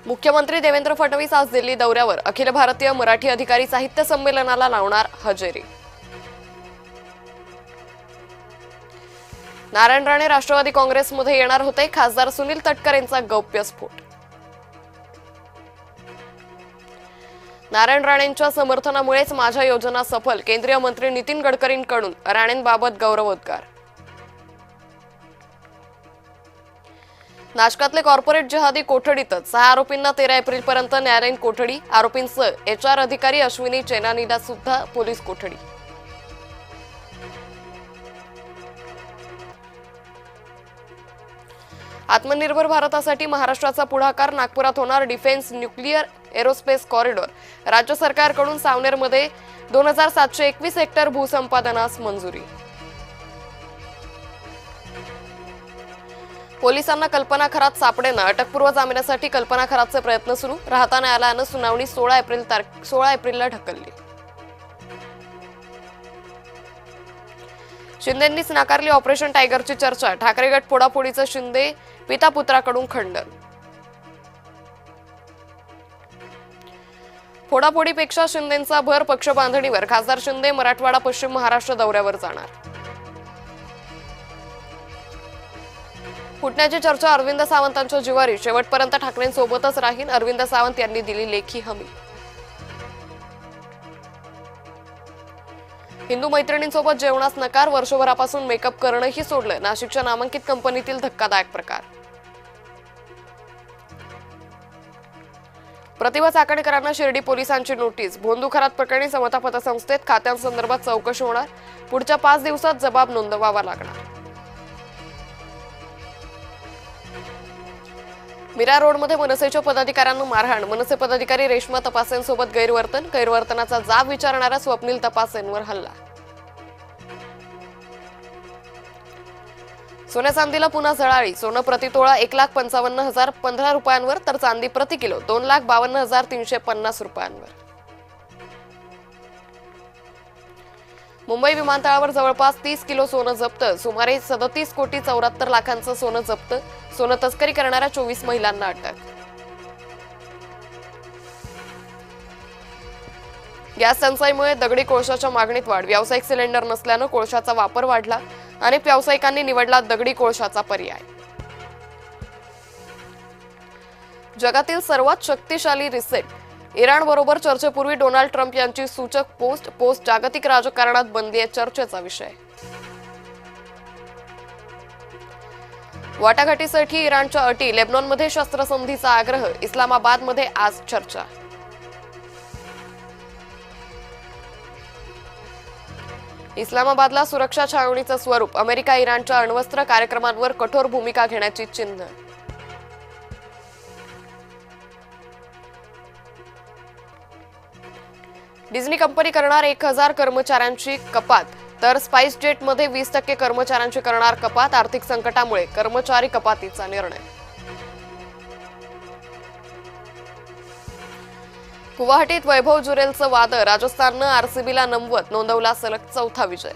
मुख्यमंत्री देवेंद्र फडणवीस आज दिल्ली दौऱ्यावर अखिल भारतीय मराठी अधिकारी साहित्य संमेलनाला लावणार हजेरी। नारायण राणे राष्ट्रवादी काँग्रेसमध्ये येणार होते, खासदार सुनील तटकरे यांचा गौप्यस्फोट। नारायण राणेंच्या समर्थनामुळेच माझ्या योजना सफल, केंद्रीय मंत्री नितीन गडकरींकडून राणेंबाबत गौरवोद्गार। नाशकातले कॉर्पोरेट जिहादी कोठडीतच 6 आरोपींना 13 एप्रिलपर्यंत न्यायालयीन कोठडी, आरोपींसह HR अधिकारी अश्विनी चेनानीला सुद्धा पोलीस कोठडी। आत्मनिर्भर भारतासाठी महाराष्ट्राचा पुढाकार, नागपुरात होणार डिफेन्स न्यूक्लिअर एरोस्पेस कॉरिडॉर, राज्य सरकारकडून सावनेरमध्ये 2721 हेक्टर भूसंपादनास मंजुरी। पोलिसांना कल्पना खरात सापडेना, अटकपूर्व जामिनासाठी कल्पना खरातचे प्रयत्न सुरू, राहता न्यायालयानं सुनावणी 16 एप्रिलला ढकलली। शिंदेंनीच नाकारली ऑपरेशन टायगरची चर्चा, ठाकरे गट फोडाफोडीचं शिंदे पिता पुत्राकडून खंडन। फोडाफोडीपेक्षा शिंदेंचा भर पक्ष बांधणीवर, खासदार शिंदे मराठवाडा पश्चिम महाराष्ट्र दौऱ्यावर जाणार। फुटण्याची चर्चा अरविंद सावंतांच्या जिवारी, शेवटपर्यंत ठाकरेंसोबतच राहीन, अरविंद सावंत यांनी दिली लेखी हमी। हिंदू मैत्रिणींसोबत जेवणास नकार, वर्षभरापासून मेकअप करणंही सोडलं, नाशिकच्या नामांकित कंपनीतील धक्कादायक प्रकार। प्रतिभा चाकणकरांना शिर्डी पोलिसांची नोटीस, भोंदू खरात प्रकरणी समता पतसंस्थेत खात्यांसंदर्भात चौकशी होणार, पुढच्या 5 दिवसात जबाब नोंदवावा लागणार। मीरा रोडमध्ये मनसेच्या पदाधिकाऱ्यांना मारहाण, मनसे पदाधिकारी रेश्मा तपासेंसोबत गैरवर्तनाचा जाब विचारणाऱ्या स्वप्नील तपासेंवर हल्ला। सोन्या चांदीला पुन्हा झळाळी, सोनं प्रतितोळा 1,55,000 15 रुपयांवर, तर चांदी प्रति किलो 2,52,350 रुपयांवर। मुंबई विमानतळावर जवळपास 30 किलो सोनं जप्त, सुमारे 37 कोटी 74 लाखांचं सोनं जप्त, सोनं तस्करी करणाऱ्या 24 महिलांना अटक। गॅस टंचाईमुळे दगडी कोळशाच्या मागणीत वाढ, व्यावसायिक सिलेंडर नसल्यानं कोळशाचा वापर वाढला, अनेक व्यावसायिकांनी निवडला दगडी कोळशाचा पर्याय। जगातील सर्वात शक्तिशाली रिसेट, इराण बरोबर चर्चेपूर्वी डोनाल्ड ट्रम्प यांची सूचक पोस्ट जागतिक राजकारणात बनलीय चर्चेचा विषय। वाटाघाटीसाठी इराणच्या अटी, लेबनॉनमध्ये शस्त्रसंधीचा आग्रह, इस्लामाबादमध्ये आज चर्चा। इस्लामाबादला सुरक्षा छावणीचं स्वरूप, अमेरिका इराणच्या अण्वस्त्र कार्यक्रमांवर कठोर भूमिका घेण्याची चिन्ह। डिझनी कंपनी करणार 1000 कर्मचाऱ्यांची कपात, तर स्पाइस जेटमध्ये 20% कर्मचाऱ्यांची करणार कपात, आर्थिक संकटामुळे कर्मचारी कपातीचा निर्णय। गुवाहाटीत वैभव जुरेलचं वादळ, राजस्थाननं RCBला नमवत नोंदवला सलग 4था विजय।